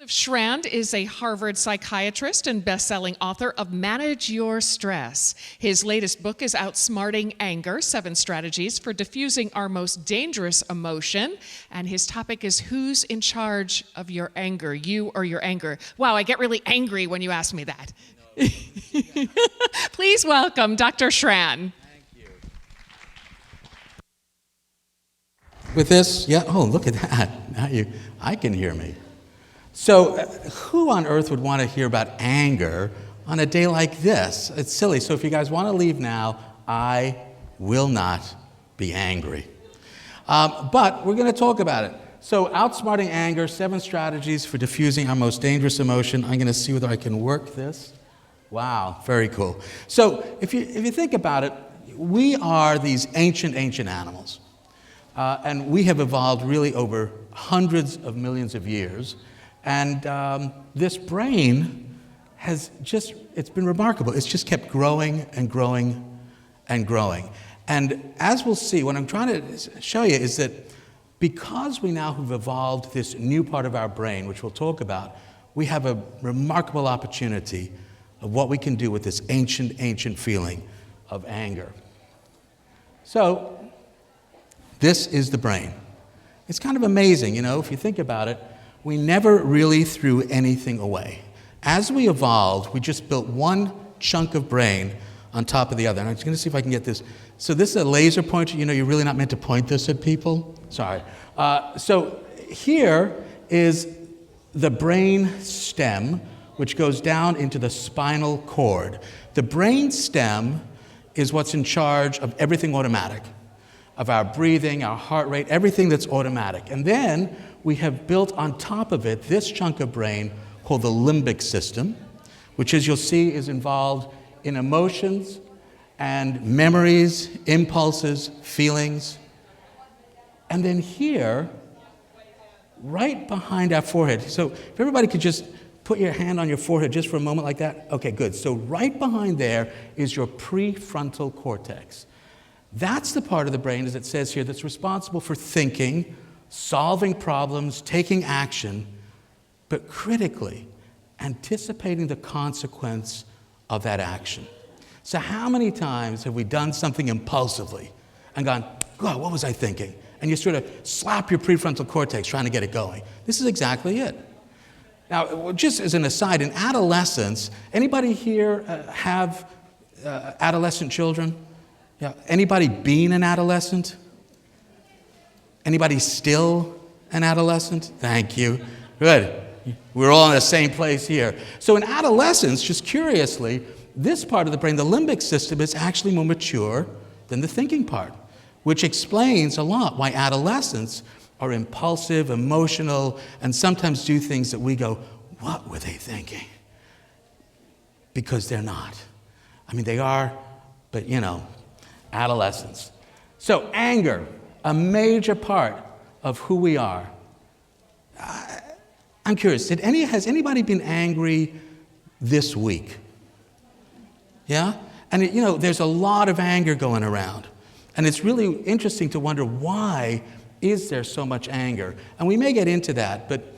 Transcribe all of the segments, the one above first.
Shrand is a Harvard psychiatrist and best-selling author of Manage Your Stress. His latest book is Outsmarting Anger, 7 Strategies for Diffusing Our Most Dangerous Emotion. And his topic is who's in charge of your anger, you or your anger? Wow, I get really angry when you ask me that. Please welcome Dr. Shrand. Thank you. With this, yeah, oh, look at that. Now I can hear me. So who on earth would want to hear about anger on a day like this? It's silly. So if you guys want to leave now, I will not be angry. But we're going to talk about it. So outsmarting anger, 7 strategies for diffusing our most dangerous emotion. I'm going to see whether I can work this. Wow, very cool. So if you think about it, we are these ancient animals. And we have evolved really over hundreds of millions of years. And this brain has it's been remarkable. It's just kept growing and growing and growing. And as we'll see, what I'm trying to show you is that because we now have evolved this new part of our brain, which we'll talk about, we have a remarkable opportunity of what we can do with this ancient feeling of anger. So this is the brain. It's kind of amazing, if you think about it. We never really threw anything away. As we evolved, we just built one chunk of brain on top of the other. And I'm just going to see if I can get this. So this is a laser pointer. You're really not meant to point this at people. Sorry. So here is the brain stem, which goes down into the spinal cord. The brain stem is what's in charge of everything automatic, of our breathing, our heart rate, everything that's automatic. And then we have built on top of it this chunk of brain called the limbic system, which, as you'll see, is involved in emotions and memories, impulses, feelings. And then here, right behind our forehead, so if everybody could just put your hand on your forehead just for a moment like that. Okay, good. So right behind there is your prefrontal cortex. That's the part of the brain, as it says here, that's responsible for thinking, solving problems, taking action, but critically, anticipating the consequence of that action. So how many times have we done something impulsively and gone, God, what was I thinking? And you sort of slap your prefrontal cortex trying to get it going. This is exactly it. Now, just as an aside, in adolescence, anybody here have adolescent children? Yeah. Anybody been an adolescent? Anybody still an adolescent? Thank you. Good. We're all in the same place here. So in adolescence, just curiously, this part of the brain, the limbic system, is actually more mature than the thinking part, which explains a lot why adolescents are impulsive, emotional, and sometimes do things that we go, what were they thinking? Because they're not. I mean, they are, but adolescence. So anger, a major part of who we are. I'm curious, has anybody been angry this week? Yeah? And there's a lot of anger going around. And it's really interesting to wonder, why is there so much anger? And we may get into that, but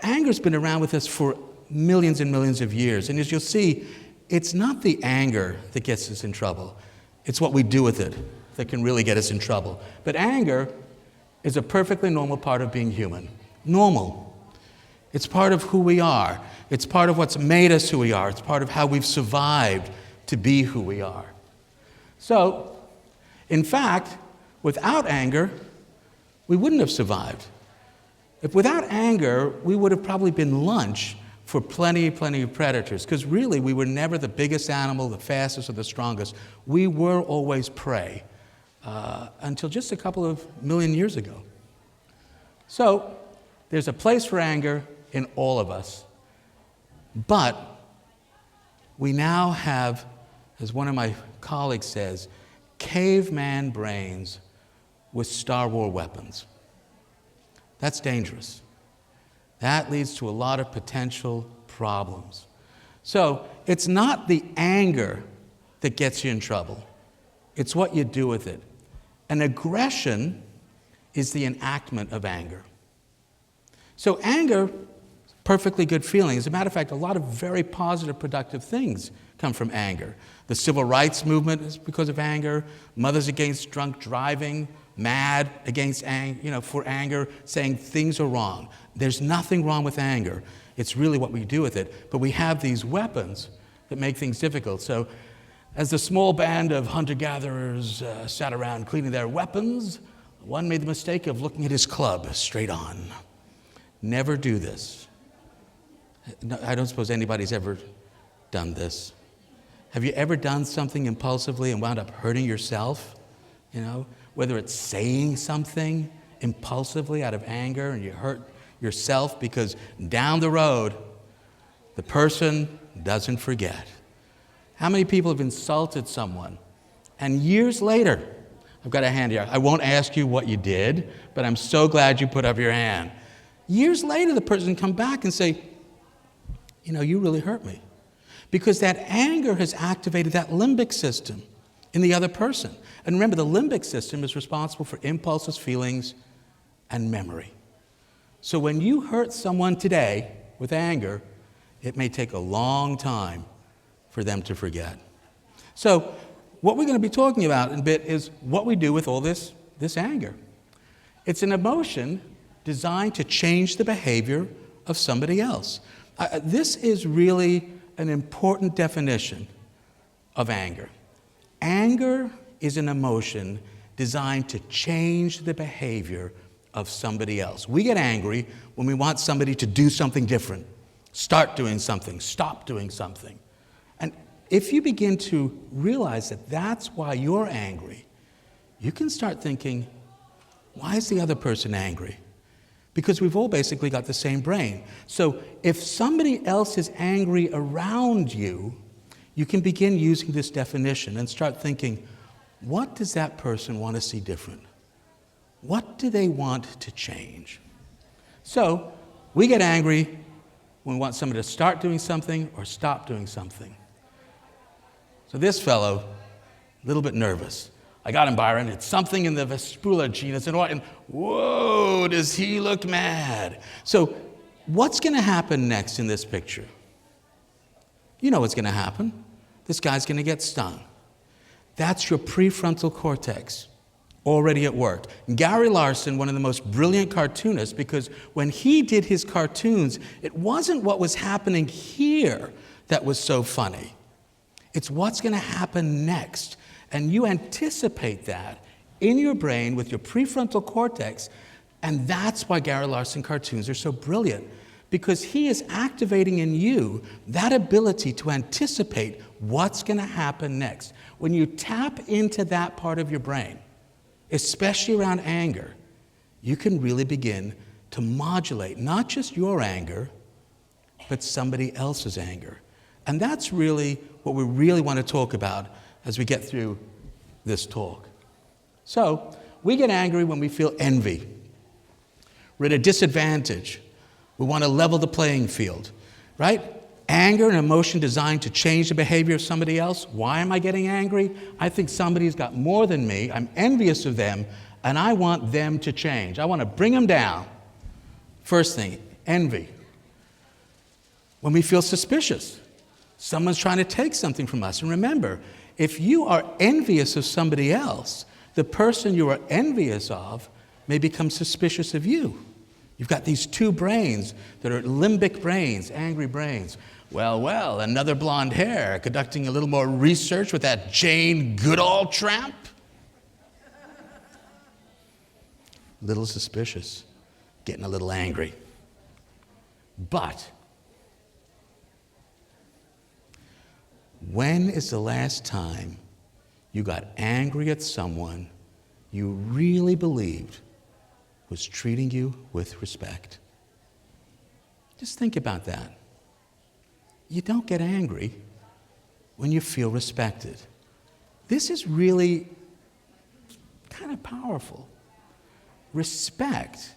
anger's been around with us for millions and millions of years. And as you'll see, it's not the anger that gets us in trouble. It's what we do with it that can really get us in trouble. But anger is a perfectly normal part of being human. Normal. It's part of who we are. It's part of what's made us who we are. It's part of how we've survived to be who we are. So, in fact, without anger, we wouldn't have survived. If without anger, we would have probably been lunch for plenty of predators, because really we were never the biggest animal, the fastest, or the strongest. We were always prey until just a couple of million years ago. So there's a place for anger in all of us, but we now have, as one of my colleagues says, caveman brains with Star Wars weapons. That's dangerous. That leads to a lot of potential problems. So it's not the anger that gets you in trouble. It's what you do with it. And aggression is the enactment of anger. So anger perfectly good feeling. As a matter of fact, a lot of very positive, productive things come from anger. The civil rights movement is because of anger. Mothers Against Drunk Driving, mad against for anger, saying things are wrong. There's nothing wrong with anger. It's really what we do with it. But we have these weapons that make things difficult. So as the small band of hunter-gatherers sat around cleaning their weapons, one made the mistake of looking at his club straight on. Never do this. No, I don't suppose anybody's ever done this. Have you ever done something impulsively and wound up hurting yourself? Whether it's saying something impulsively out of anger and you hurt yourself because down the road, the person doesn't forget. How many people have insulted someone and years later, I've got a hand here. I won't ask you what you did, but I'm so glad you put up your hand. Years later, the person come back and say, you really hurt me. Because that anger has activated that limbic system in the other person. And remember, the limbic system is responsible for impulses, feelings, and memory. So when you hurt someone today with anger, it may take a long time for them to forget. So what we're going to be talking about in a bit is what we do with all this anger. It's an emotion designed to change the behavior of somebody else. This is really an important definition of anger. Anger is an emotion designed to change the behavior of somebody else. We get angry when we want somebody to do something different, start doing something, stop doing something. And if you begin to realize that that's why you're angry, you can start thinking, why is the other person angry? Because we've all basically got the same brain. So if somebody else is angry around you, you can begin using this definition and start thinking, what does that person want to see different? What do they want to change? So we get angry when we want somebody to start doing something or stop doing something. So this fellow, a little bit nervous. I got him, Byron. It's something in the vestibular genus. And whoa, does he look mad? So what's going to happen next in this picture? You know what's going to happen. This guy's going to get stung. That's your prefrontal cortex already at work. Gary Larson, one of the most brilliant cartoonists, because when he did his cartoons, it wasn't what was happening here that was so funny. It's what's going to happen next. And you anticipate that in your brain with your prefrontal cortex, and that's why Gary Larson cartoons are so brilliant, because he is activating in you that ability to anticipate what's going to happen next. When you tap into that part of your brain, especially around anger, you can really begin to modulate not just your anger, but somebody else's anger. And that's really what we really want to talk about as we get through this talk. So, we get angry when we feel envy. We're at a disadvantage. We want to level the playing field, right? Anger, an emotion designed to change the behavior of somebody else. Why am I getting angry? I think somebody's got more than me. I'm envious of them, and I want them to change. I want to bring them down. First thing, envy. When we feel suspicious, someone's trying to take something from us. And remember, if you are envious of somebody else, the person you are envious of may become suspicious of you. You've got these two brains that are limbic brains, angry brains. Well, another blonde hair, conducting a little more research with that Jane Goodall tramp. Little suspicious, getting a little angry. But when is the last time you got angry at someone you really believed was treating you with respect? Just think about that. You don't get angry when you feel respected. This is really kind of powerful. Respect.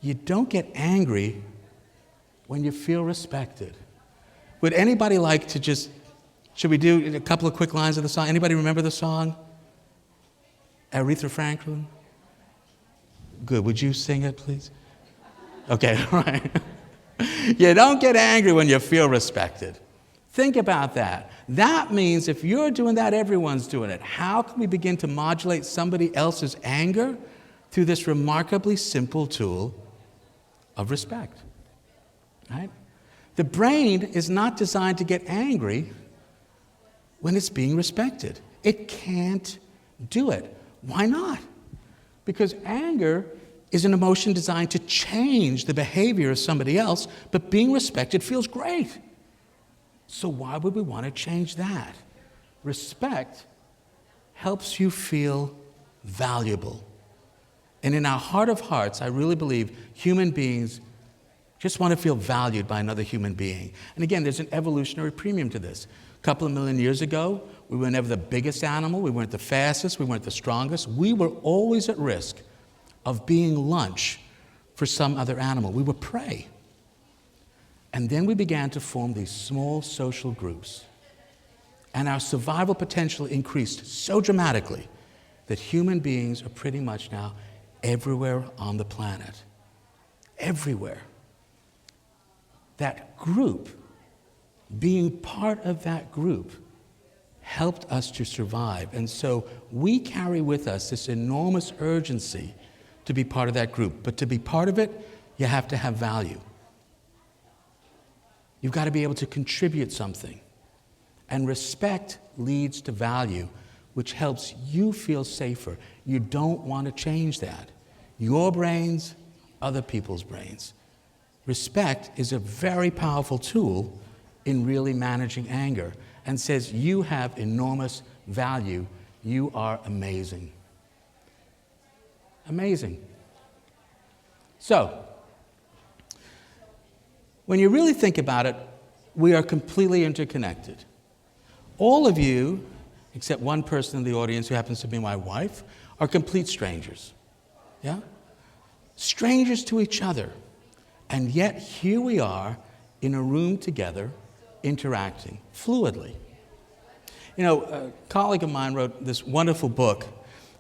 You don't get angry when you feel respected. Would anybody like to just, should we do a couple of quick lines of the song? Anybody remember the song? Aretha Franklin? Good. Would you sing it, please? Okay, all right. You don't get angry when you feel respected. Think about that. That means if you're doing that, everyone's doing it. How can we begin to modulate somebody else's anger? Through this remarkably simple tool of respect. Right? The brain is not designed to get angry when it's being respected. It can't do it. Why not? Because anger is an emotion designed to change the behavior of somebody else, but being respected feels great. So why would we want to change that? Respect helps you feel valuable. And in our heart of hearts, I really believe human beings just want to feel valued by another human being. And again, there's an evolutionary premium to this. A couple of million years ago, we were never the biggest animal, we weren't the fastest, we weren't the strongest. We were always at risk of being lunch for some other animal. We were prey. And then we began to form these small social groups. And our survival potential increased so dramatically that human beings are pretty much now everywhere on the planet. Everywhere. That group, being part of that group, helped us to survive. And so we carry with us this enormous urgency to be part of that group. But to be part of it, you have to have value. You've got to be able to contribute something. And respect leads to value, which helps you feel safer. You don't want to change that. Your brains, other people's brains. Respect is a very powerful tool in really managing anger and says you have enormous value. You are amazing. Amazing. So, when you really think about it, we are completely interconnected. All of you, except one person in the audience who happens to be my wife, are complete strangers. Yeah? Strangers to each other. And yet here we are in a room together, interacting fluidly. You know, a colleague of mine wrote this wonderful book,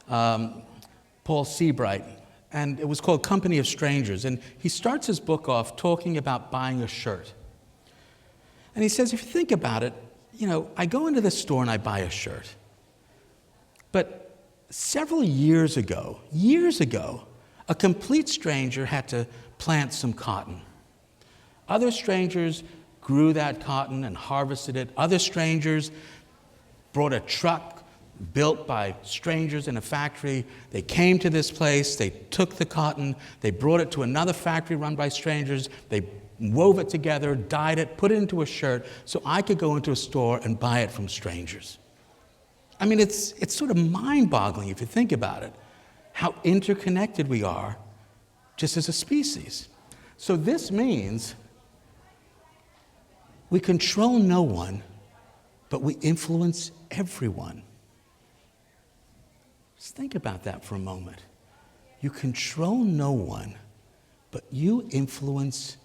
Paul Seabright, and it was called Company of Strangers. And he starts his book off talking about buying a shirt. And he says, if you think about it, you know, I go into the store and I buy a shirt. But several years ago, a complete stranger had to plant some cotton. Other strangers grew that cotton and harvested it. Other strangers brought a truck built by strangers in a factory. They came to this place, they took the cotton, they brought it to another factory run by strangers, they wove it together, dyed it, put it into a shirt so I could go into a store and buy it from strangers. I mean, it's sort of mind-boggling if you think about it, how interconnected we are just as a species. So this means we control no one, but we influence everyone. Just think about that for a moment. You control no one, but you influence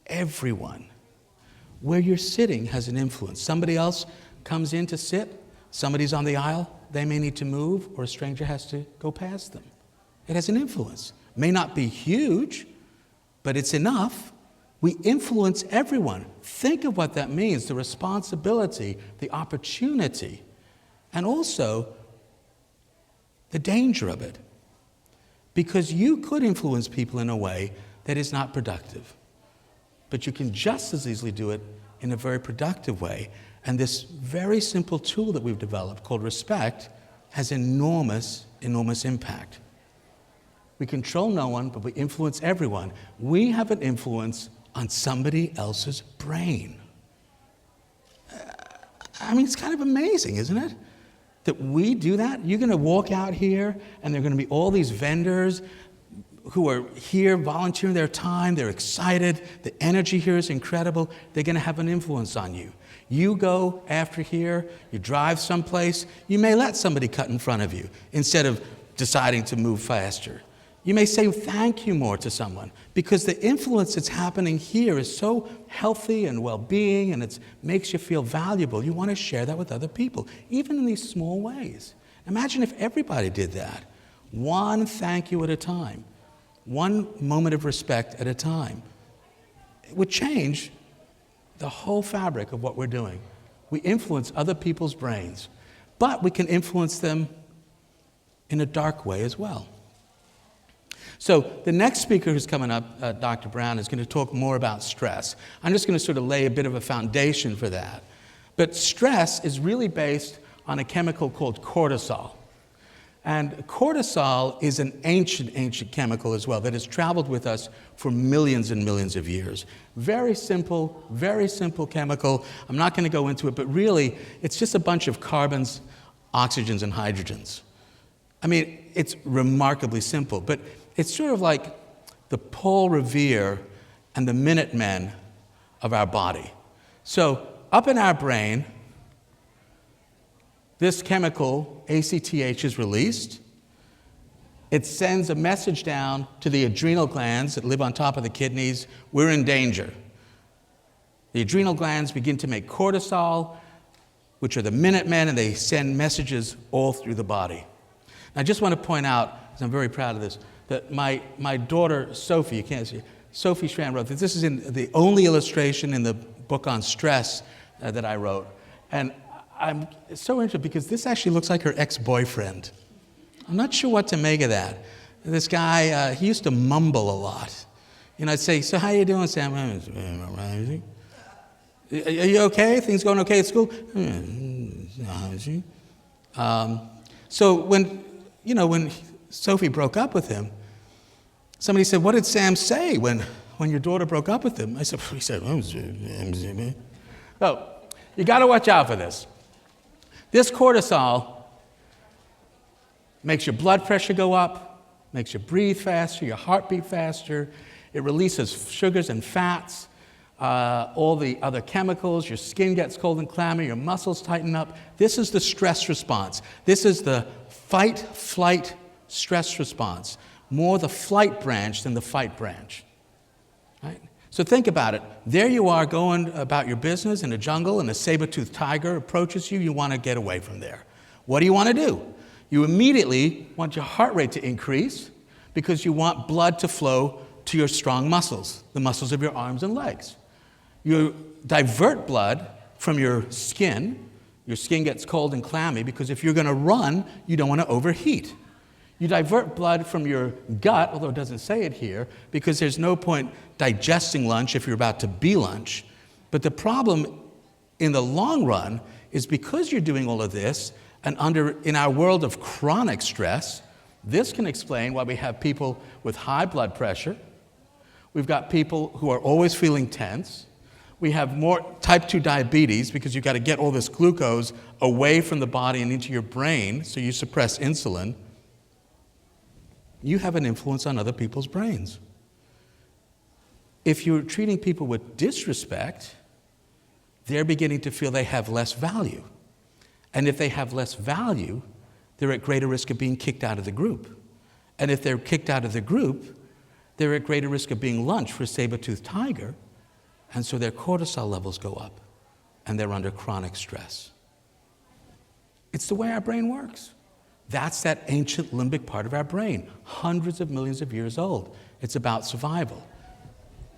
everyone. Where you're sitting has an influence. Somebody else comes in to sit, somebody's on the aisle, they may need to move, or a stranger has to go past them. It has an influence. It may not be huge, but it's enough. We influence everyone. Think of what that means, the responsibility, the opportunity, and also the danger of it. Because you could influence people in a way that is not productive. But you can just as easily do it in a very productive way. And this very simple tool that we've developed called respect has enormous, enormous impact. We control no one, but we influence everyone. We have an influence on somebody else's brain. I mean, it's kind of amazing, isn't it? That we do that. You're going to walk out here, and there are going to be all these vendors who are here volunteering their time. They're excited. The energy here is incredible. They're going to have an influence on you. You go after here, you drive someplace, you may let somebody cut in front of you instead of deciding to move faster. You may say thank you more to someone because the influence that's happening here is so healthy and well-being, and it makes you feel valuable. You want to share that with other people, even in these small ways. Imagine if everybody did that. One thank you at a time. One moment of respect at a time. it would change the whole fabric of what we're doing. We influence other people's brains, but we can influence them in a dark way as well. So the next speaker who's coming up, Dr. Brown, is going to talk more about stress. I'm just going to sort of lay a bit of a foundation for that. But stress is really based on a chemical called cortisol. And cortisol is an ancient chemical as well that has traveled with us for millions and millions of years. Very simple chemical. I'm not going to go into it, but really, it's just a bunch of carbons, oxygens, and hydrogens. I mean, it's remarkably simple, but it's sort of like the Paul Revere and the Minutemen of our body. So up in our brain, this chemical, ACTH, is released. It sends a message down to the adrenal glands that live on top of the kidneys. We're in danger. The adrenal glands begin to make cortisol, which are the Minutemen, and they send messages all through the body. I just want to point out, because I'm very proud of this, that my daughter, Sophie, you can't see it, Sophie Shrand wrote this. This is in the only illustration in the book on stress that I wrote. And I'm so interested because this actually looks like her ex-boyfriend. I'm not sure what to make of that. This guy, he used to mumble a lot. You know, I'd say, so how you doing, Sam? Are you okay? Things going okay at school? So when Sophie broke up with him, somebody said, what did Sam say when your daughter broke up with him? He said, oh, you got to watch out for this. This cortisol makes your blood pressure go up, makes you breathe faster, your heart beat faster. It releases sugars and fats, all the other chemicals. Your skin gets cold and clammy, your muscles tighten up. This is the stress response. This is the fight-flight stress response. More the flight branch than the fight branch. Right? So think about it. There you are going about your business in a jungle, and a saber-toothed tiger approaches you. You want to get away from there. What do you want to do? You immediately want your heart rate to increase because you want blood to flow to your strong muscles, the muscles of your arms and legs. You divert blood from your skin. Your skin gets cold and clammy because if you're going to run, you don't want to overheat. You divert blood from your gut, although it doesn't say it here, because there's no point digesting lunch if you're about to be lunch. But the problem in the long run is because you're doing all of this, and in our world of chronic stress, this can explain why we have people with high blood pressure. We've got people who are always feeling tense. We have more type 2 diabetes because you've got to get all this glucose away from the body and into your brain, so you suppress insulin. You have an influence on other people's brains. If you're treating people with disrespect, they're beginning to feel they have less value. And if they have less value, they're at greater risk of being kicked out of the group. And if they're kicked out of the group, they're at greater risk of being lunch for a saber-toothed tiger, and so their cortisol levels go up, and they're under chronic stress. It's the way our brain works. That's that ancient limbic part of our brain, hundreds of millions of years old. It's about survival.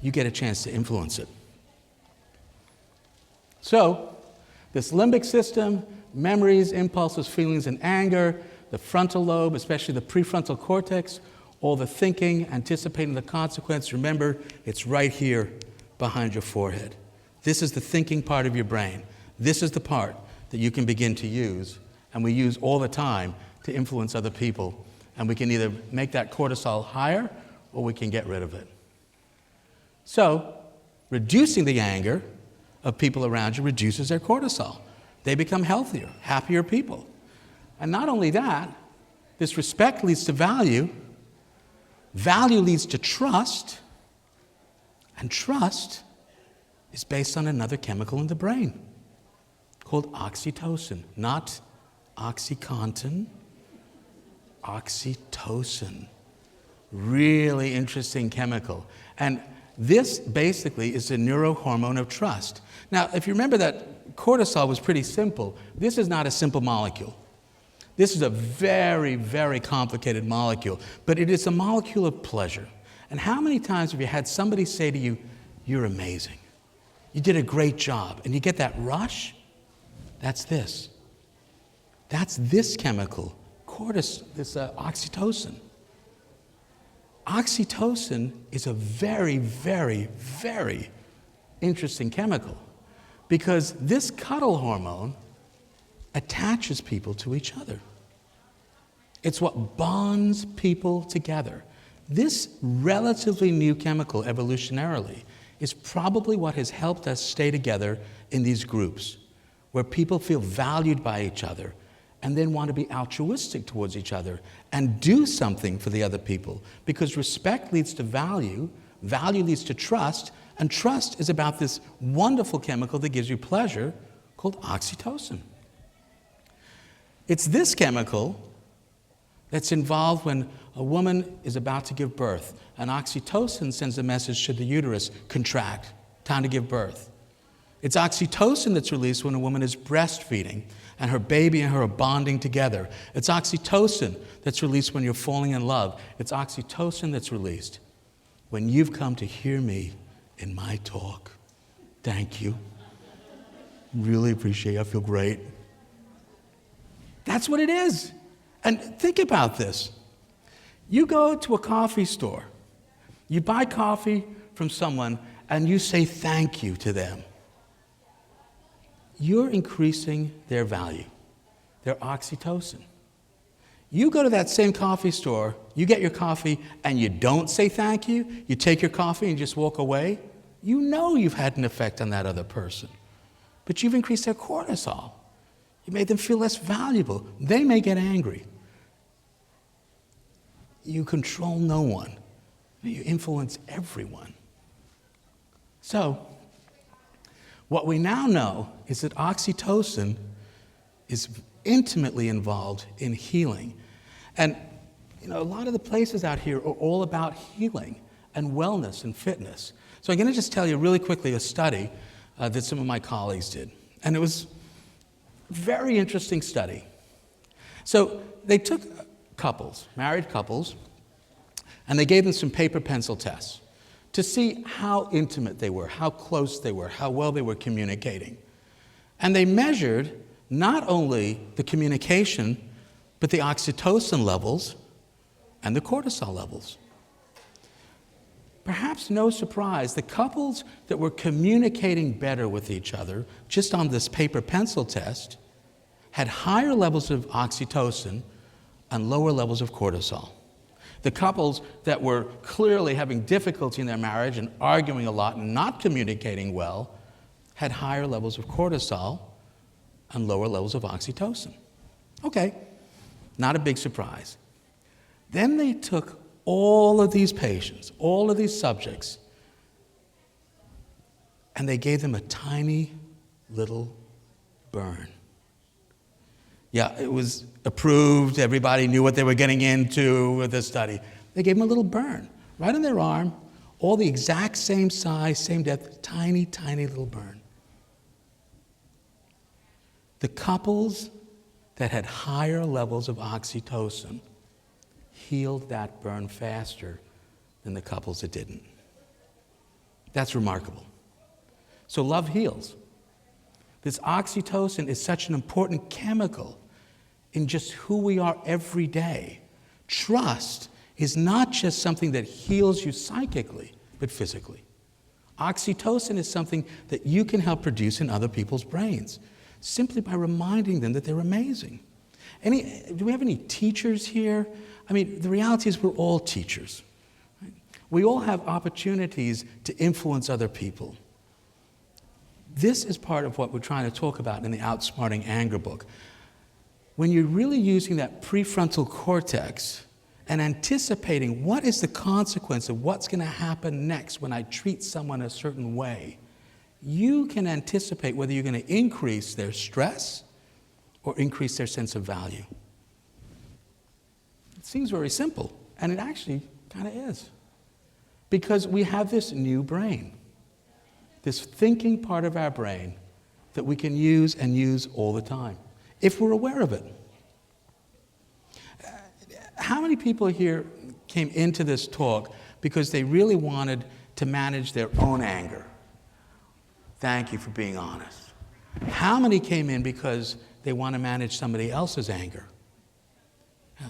You get a chance to influence it. So, this limbic system, memories, impulses, feelings, and anger, the frontal lobe, especially the prefrontal cortex, all the thinking, anticipating the consequence. Remember, it's right here behind your forehead. This is the thinking part of your brain. This is the part that you can begin to use, and we use all the time to influence other people. And we can either make that cortisol higher, or we can get rid of it. So, reducing the anger of people around you reduces their cortisol. They become healthier, happier people. And not only that, this respect leads to value. Value leads to trust. And trust is based on another chemical in the brain called oxytocin. Not OxyContin, oxytocin. Really interesting chemical. And this basically is the neurohormone of trust. Now, if you remember that cortisol was pretty simple, this is not a simple molecule. This is a very, very complicated molecule, but it is a molecule of pleasure. And how many times have you had somebody say to you, you're amazing. You did a great job. And you get that rush, that's this. That's this chemical, oxytocin. Oxytocin is a very, very, very interesting chemical because this cuddle hormone attaches people to each other. It's what bonds people together. This relatively new chemical, evolutionarily, is probably what has helped us stay together in these groups, where people feel valued by each other and then want to be altruistic towards each other and do something for the other people. Because respect leads to value, value leads to trust, and trust is about this wonderful chemical that gives you pleasure called oxytocin. It's this chemical that's involved when a woman is about to give birth. And oxytocin sends a message to the uterus, contract, time to give birth. It's oxytocin that's released when a woman is breastfeeding and her baby and her are bonding together. It's oxytocin that's released when you're falling in love. It's oxytocin that's released when you've come to hear me in my talk. Thank you. Really appreciate it. I feel great. That's what it is. And think about this. You go to a coffee store, you buy coffee from someone, and you say thank you to them. You're increasing their value, their oxytocin. You go to that same coffee store, you get your coffee, and you don't say thank you, you take your coffee and just walk away, you know you've had an effect on that other person. But you've increased their cortisol. You made them feel less valuable. They may get angry. You control no one. You influence everyone. So, what we now know is that oxytocin is intimately involved in healing. And a lot of the places out here are all about healing and wellness and fitness. So I'm going to just tell you really quickly a study that some of my colleagues did. And it was a very interesting study. So they took couples, married couples, and they gave them some paper pencil tests to see how intimate they were, how close they were, how well they were communicating. And they measured not only the communication, but the oxytocin levels and the cortisol levels. Perhaps no surprise, the couples that were communicating better with each other, just on this paper pencil test, had higher levels of oxytocin and lower levels of cortisol. The couples that were clearly having difficulty in their marriage and arguing a lot and not communicating well had higher levels of cortisol and lower levels of oxytocin. Okay, not a big surprise. Then they took all of these patients, all of these subjects, and they gave them a tiny little burn. Yeah, it was approved. Everybody knew what they were getting into with this study. They gave them a little burn right on their arm, all the exact same size, same depth, tiny, tiny little burn. The couples that had higher levels of oxytocin healed that burn faster than the couples that didn't. That's remarkable. So love heals. This oxytocin is such an important chemical in just who we are every day. Trust is not just something that heals you psychically, but physically. Oxytocin is something that you can help produce in other people's brains, simply by reminding them that they're amazing. Do we have any teachers here? I mean, the reality is we're all teachers. Right? We all have opportunities to influence other people. This is part of what we're trying to talk about in the Outsmarting Anger book. When you're really using that prefrontal cortex and anticipating what is the consequence of what's going to happen next when I treat someone a certain way, you can anticipate whether you're going to increase their stress or increase their sense of value. It seems very simple, and it actually kind of is. Because we have this new brain, this thinking part of our brain that we can use and use all the time, if we're aware of it. How many people here came into this talk because they really wanted to to manage their own anger? Thank you for being honest. How many came in because they want to manage somebody else's anger? Yeah.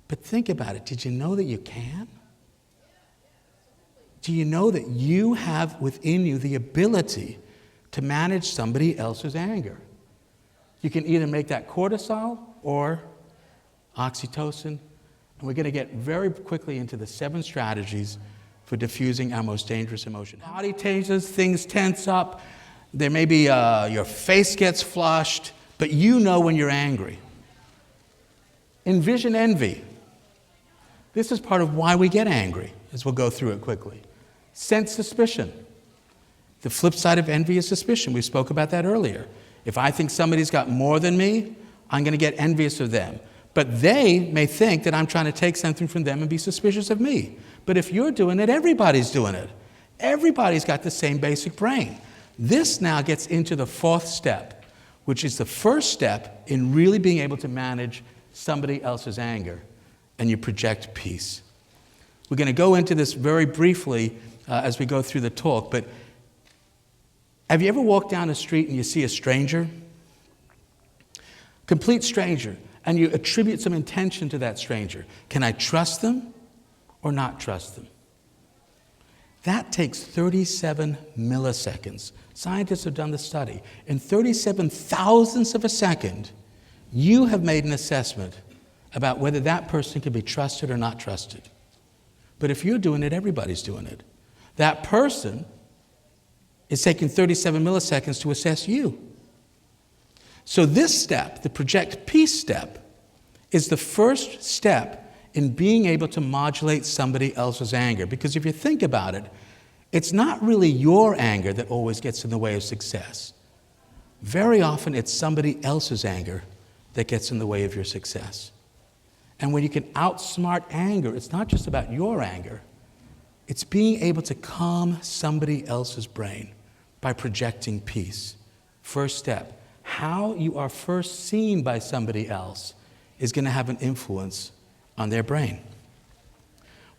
But think about it. Did you know that you can? Do you know that you have within you the ability to manage somebody else's anger? You can either make that cortisol or oxytocin. And we're going to get very quickly into the 7 strategies for diffusing our most dangerous emotion. Body changes, things tense up. There may be your face gets flushed, but you know when you're angry. Envision envy. This is part of why we get angry, as we'll go through it quickly. Sense suspicion. The flip side of envy is suspicion. We spoke about that earlier. If I think somebody's got more than me, I'm going to get envious of them. But they may think that I'm trying to take something from them and be suspicious of me. But if you're doing it, everybody's doing it. Everybody's got the same basic brain. This now gets into the 4th step, which is the first step in really being able to manage somebody else's anger, and you project peace. We're going to go into this very briefly as we go through the talk, but have you ever walked down the street and you see a stranger? Complete stranger, and you attribute some intention to that stranger. Can I trust them or not trust them? That takes 37 milliseconds. Scientists have done the study. In 37 thousandths of a second, you have made an assessment about whether that person can be trusted or not trusted. But if you're doing it, everybody's doing it. That person is taking 37 milliseconds to assess you. So this step, the project peace step, is the first step in being able to modulate somebody else's anger. Because if you think about it, it's not really your anger that always gets in the way of success. Very often it's somebody else's anger that gets in the way of your success. And when you can outsmart anger, it's not just about your anger, it's being able to calm somebody else's brain by projecting peace. First step, how you are first seen by somebody else is going to have an influence on their brain.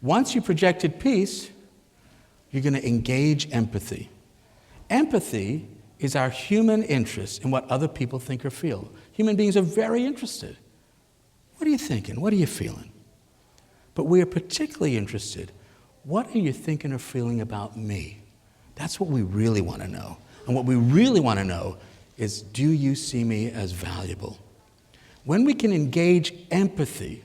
Once you projected peace, you're going to engage empathy. Empathy is our human interest in what other people think or feel. Human beings are very interested. What are you thinking? What are you feeling? But we are particularly interested, what are you thinking or feeling about me? That's what we really want to know. And what we really want to know is, do you see me as valuable? When we can engage empathy,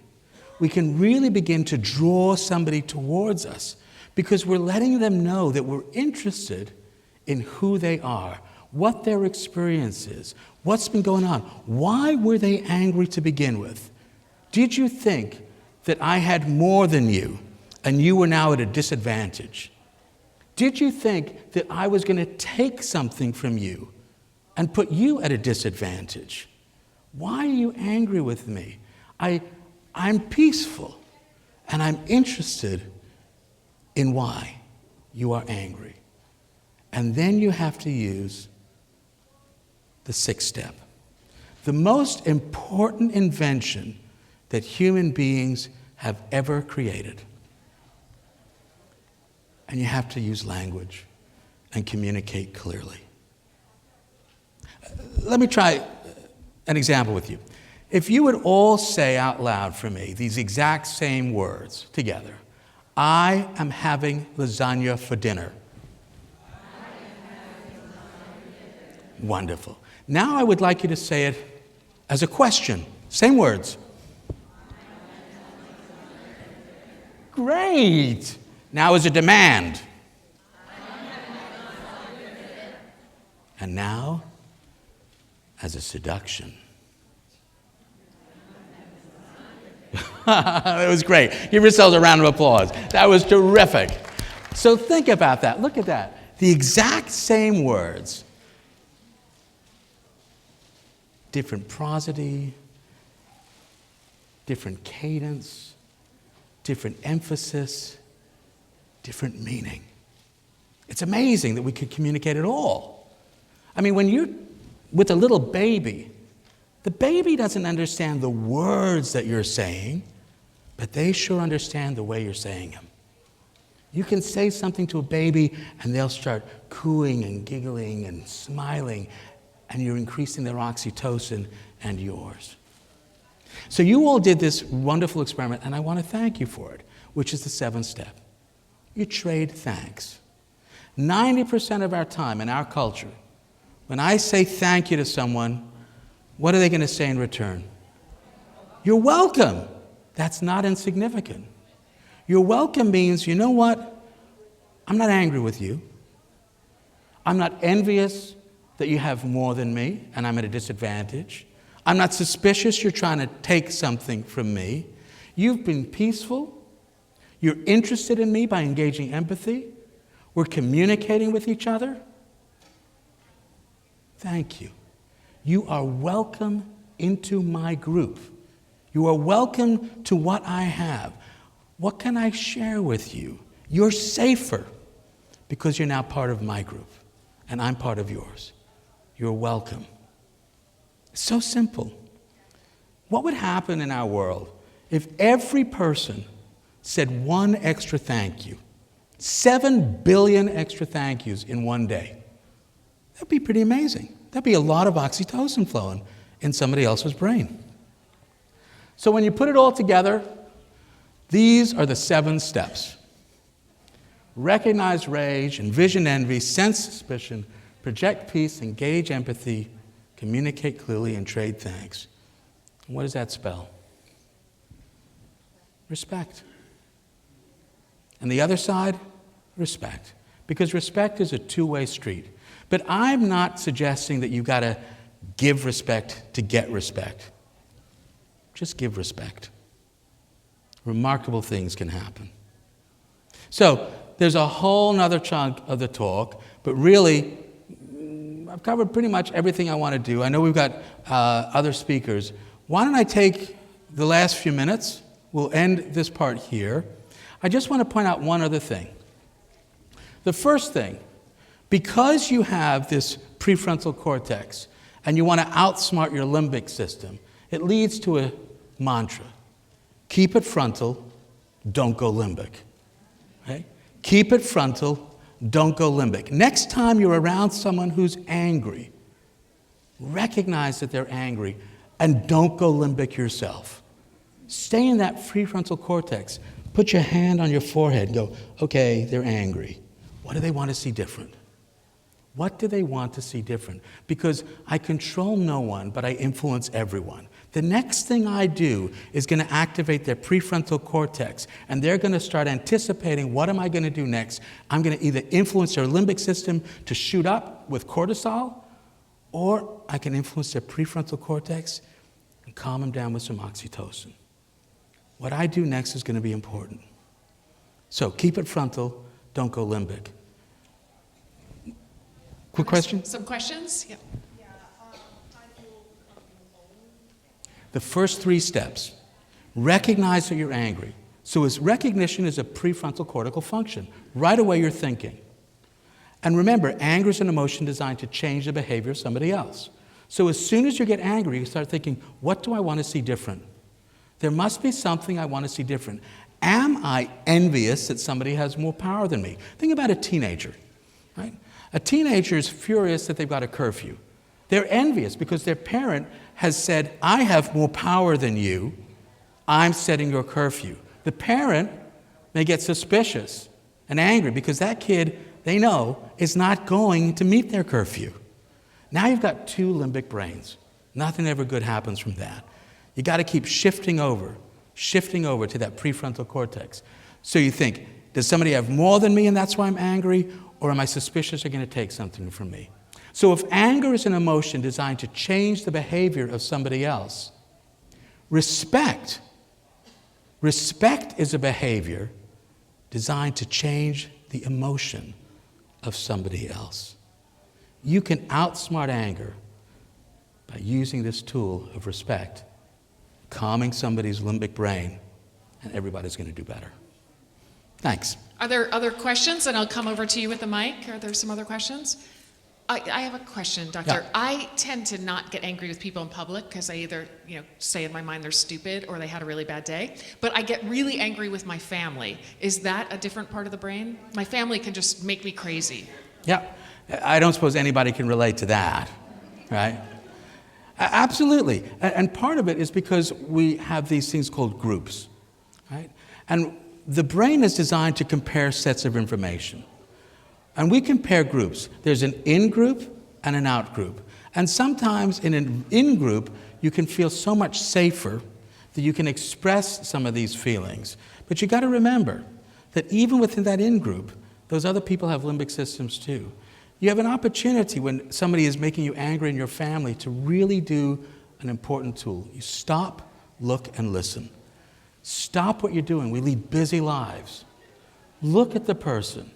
we can really begin to draw somebody towards us because we're letting them know that we're interested in who they are, what their experience is, what's been going on. Why were they angry to begin with? Did you think that I had more than you and you were now at a disadvantage? Did you think that I was going to take something from you and put you at a disadvantage? Why are you angry with me? I'm peaceful, and I'm interested in why you are angry. And then you have to use the 6th step. The most important invention that human beings have ever created. And you have to use language and communicate clearly. Let me try an example with you. If you would all say out loud for me these exact same words together, I am having lasagna for dinner. Wonderful. Now I would like you to say it as a question. Same words. Great. Now as a demand. And now as a seduction. That was great. Give yourselves a round of applause. That was terrific. So think about that. Look at that. The exact same words. Different prosody, different cadence, different emphasis, different meaning. It's amazing that we could communicate at all. I mean, when you're with a little baby, the baby doesn't understand the words that you're saying, but they sure understand the way you're saying them. You can say something to a baby and they'll start cooing and giggling and smiling, and you're increasing their oxytocin and yours. So you all did this wonderful experiment, and I want to thank you for it, which is the 7th step. You trade thanks. 90% of our time in our culture, when I say thank you to someone, what are they going to say in return? You're welcome. That's not insignificant. You're welcome means, you know what? I'm not angry with you. I'm not envious that you have more than me and I'm at a disadvantage. I'm not suspicious you're trying to take something from me. You've been peaceful. You're interested in me by engaging empathy. We're communicating with each other. Thank you. You are welcome into my group. You are welcome to what I have. What can I share with you? You're safer because you're now part of my group and I'm part of yours. You're welcome. It's so simple. What would happen in our world if every person said one extra thank you? 7 billion extra thank yous in one day. That'd be pretty amazing. That'd be a lot of oxytocin flowing in somebody else's brain. So when you put it all together, these are the 7 steps. Recognize rage, envision envy, sense suspicion, project peace, engage empathy, communicate clearly, and trade thanks. And what does that spell? Respect. And the other side, respect. Because respect is a two-way street. But I'm not suggesting that you've got to give respect to get respect. Just give respect. Remarkable things can happen. So there's a whole nother chunk of the talk, but really, I've covered pretty much everything I want to do. I know we've got other speakers. Why don't I take the last few minutes? We'll end this part here. I just want to point out one other thing. The first thing, because you have this prefrontal cortex and you want to outsmart your limbic system, it leads to a mantra. Keep it frontal, don't go limbic. Okay? Keep it frontal, don't go limbic. Next time you're around someone who's angry, recognize that they're angry and don't go limbic yourself. Stay in that prefrontal cortex. Put your hand on your forehead and go, okay, they're angry. What do they want to see different? What do they want to see different? Because I control no one, but I influence everyone. The next thing I do is going to activate their prefrontal cortex, and they're going to start anticipating, what am I going to do next? I'm going to either influence their limbic system to shoot up with cortisol, or I can influence their prefrontal cortex and calm them down with some oxytocin. What I do next is going to be important. So keep it frontal, don't go limbic. Quick question? Some questions? Yeah. The first 3 steps. Recognize that you're angry. So recognition is a prefrontal cortical function. Right away you're thinking. And remember, anger is an emotion designed to change the behavior of somebody else. So as soon as you get angry, you start thinking, what do I want to see different? There must be something I want to see different. Am I envious that somebody has more power than me? Think about a teenager, right? A teenager is furious that they've got a curfew. They're envious because their parent has said, I have more power than you. I'm setting your curfew. The parent may get suspicious and angry because that kid, they know, is not going to meet their curfew. Now you've got 2 limbic brains. Nothing ever good happens from that. You got to keep shifting over to that prefrontal cortex. So you think, does somebody have more than me and that's why I'm angry? Or am I suspicious they're going to take something from me? So if anger is an emotion designed to change the behavior of somebody else, respect is a behavior designed to change the emotion of somebody else. You can outsmart anger by using this tool of respect, calming somebody's limbic brain, and everybody's going to do better. Thanks. Are there other questions? And I'll come over to you with the mic. Are there some other questions? I have a question, Doctor. Yeah. I tend to not get angry with people in public because I either, say in my mind they're stupid or they had a really bad day. But I get really angry with my family. Is that a different part of the brain? My family can just make me crazy. Yeah. I don't suppose anybody can relate to that, right? Absolutely. And part of it is because we have these things called groups, right? And the brain is designed to compare sets of information. And we compare groups. There's an in-group and an out-group. And sometimes in an in-group, you can feel so much safer that you can express some of these feelings. But you got to remember that even within that in-group, those other people have limbic systems too. You have an opportunity when somebody is making you angry in your family to really do an important tool. You stop, look, and listen. Stop what you're doing. We lead busy lives. Look at the person.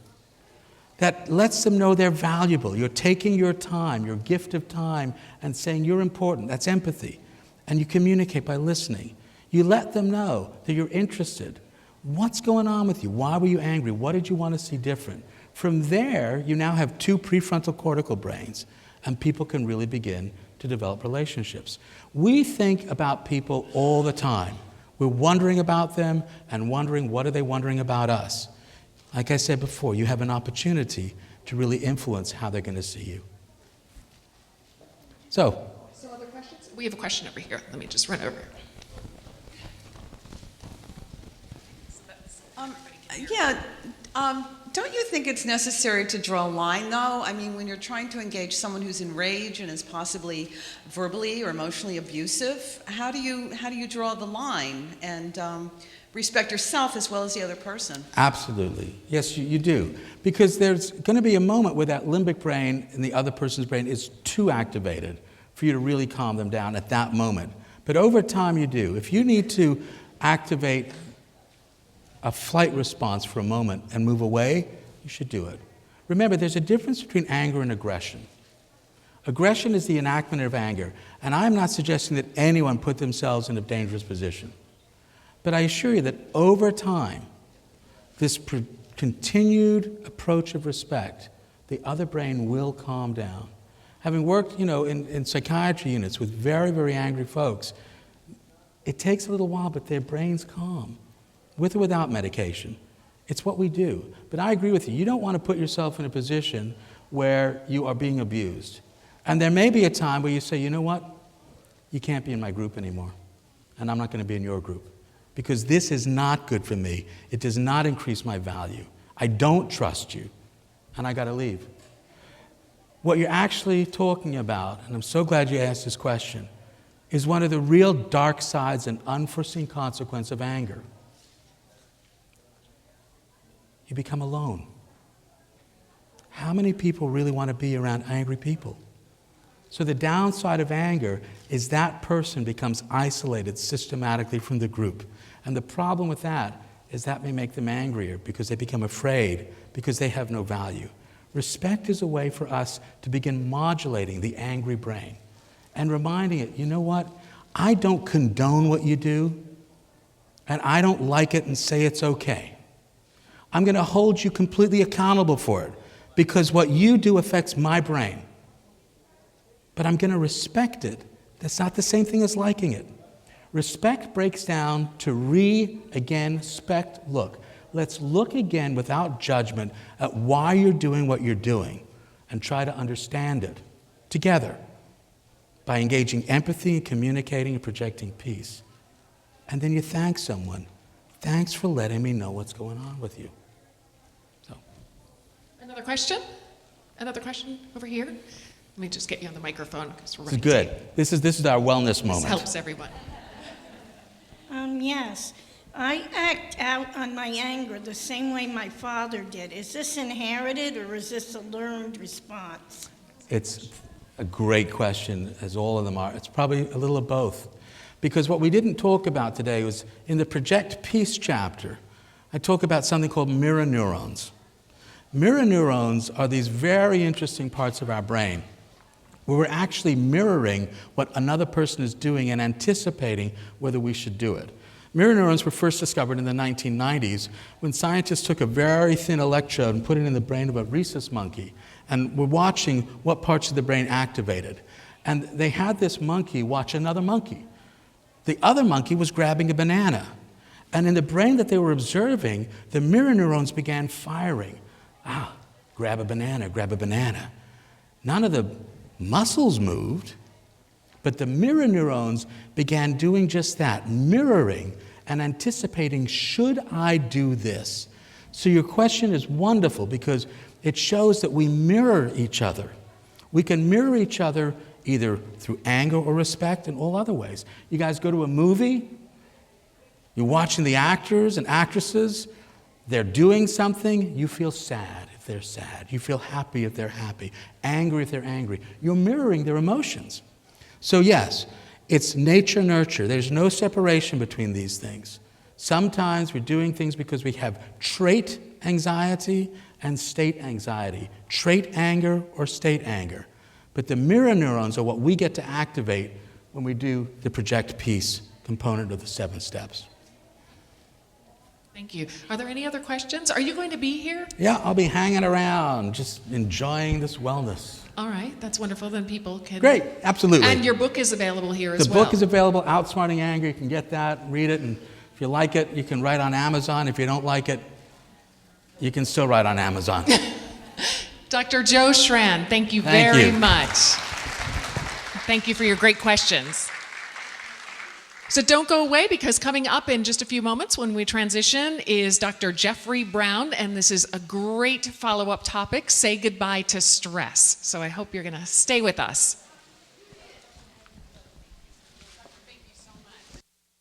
That lets them know they're valuable. You're taking your time, your gift of time, and saying you're important. That's empathy. And you communicate by listening. You let them know that you're interested. What's going on with you? Why were you angry? What did you want to see different? From there, you now have 2 prefrontal cortical brains, and people can really begin to develop relationships. We think about people all the time. We're wondering about them and wondering what are they wondering about us. Like I said before, you have an opportunity to really influence how they're going to see you. So Other questions? We have a question over here. Let me just run over. Don't you think it's necessary to draw a line, though? I mean, when you're trying to engage someone who's enraged and is possibly verbally or emotionally abusive, how do you draw the line and respect yourself as well as the other person? absolutely. Yes, you do. Because there's going to be a moment where that limbic brain in the other person's brain is too activated for you to really calm them down at that moment. But over time you do. If you need to activate a flight response for a moment and move away, you should do it. Remember, there's a difference between anger and aggression. Aggression is the enactment of anger, and I'm not suggesting that anyone put themselves in a dangerous position. But I assure you that over time, this continued approach of respect, the other brain will calm down. Having worked, in psychiatry units with very, very angry folks, it takes a little while, but their brains calm. With or without medication. It's what we do. But I agree with you. You don't want to put yourself in a position where you are being abused. And there may be a time where you say, you know what? You can't be in my group anymore. And I'm not going to be in your group. Because this is not good for me. It does not increase my value. I don't trust you. And I got to leave. What you're actually talking about, and I'm so glad you asked this question, is one of the real dark sides and unforeseen consequences of anger. You become alone. How many people really want to be around angry people? So the downside of anger is that person becomes isolated systematically from the group. And the problem with that is that may make them angrier because they become afraid, because they have no value. Respect is a way for us to begin modulating the angry brain and reminding it, you know what? I don't condone what you do, and I don't like it and say it's okay. I'm going to hold you completely accountable for it because what you do affects my brain. But I'm going to respect it. That's not the same thing as liking it. Respect breaks down to spect, look. Let's look again without judgment at why you're doing what you're doing and try to understand it together by engaging empathy and communicating and projecting peace. And then you thank someone. Thanks for letting me know what's going on with you. Another question? Another question over here? Let me just get you on the microphone because we're This running is good. late. This is our wellness moment. This helps everyone. Yes. I act out on my anger the same way my father did. Is this inherited or is this a learned response? It's a great question, as all of them are. It's probably a little of both. Because what we didn't talk about today was in the Project Peace chapter, I talk about something called mirror neurons. Mirror neurons are these very interesting parts of our brain where we're actually mirroring what another person is doing and anticipating whether we should do it. Mirror neurons were first discovered in the 1990s when scientists took a very thin electrode and put it in the brain of a rhesus monkey and were watching what parts of the brain activated. And they had this monkey watch another monkey. The other monkey was grabbing a banana. And in the brain that they were observing, the mirror neurons began firing. Ah, grab a banana, grab a banana. None of the muscles moved, but the mirror neurons began doing just that, mirroring and anticipating, should I do this? So your question is wonderful because it shows that we mirror each other. We can mirror each other either through anger or respect and all other ways. You guys go to a movie, you're watching the actors and actresses, they're doing something, you feel sad if they're sad. You feel happy if they're happy, angry if they're angry. You're mirroring their emotions. So yes, it's nature-nurture. There's no separation between these things. Sometimes we're doing things because we have trait anxiety and state anxiety, trait anger or state anger. But the mirror neurons are what we get to activate when we do the project piece component of the 7 steps. Thank you. Are there any other questions? Are you going to be here? Yeah, I'll be hanging around, just enjoying this wellness. All right, that's wonderful. Then people can... Great, absolutely. And your book is available here as well. The book is available, Outsmarting Anger. You can get that, read it, and if you like it, you can write on Amazon. If you don't like it, you can still write on Amazon. Dr. Joe Shrand, thank you very much. Thank you for your great questions. So don't go away, because coming up in just a few moments when we transition is Dr. Jeffrey Brown, and this is a great follow-up topic, Say Goodbye to Stress. So I hope you're going to stay with us.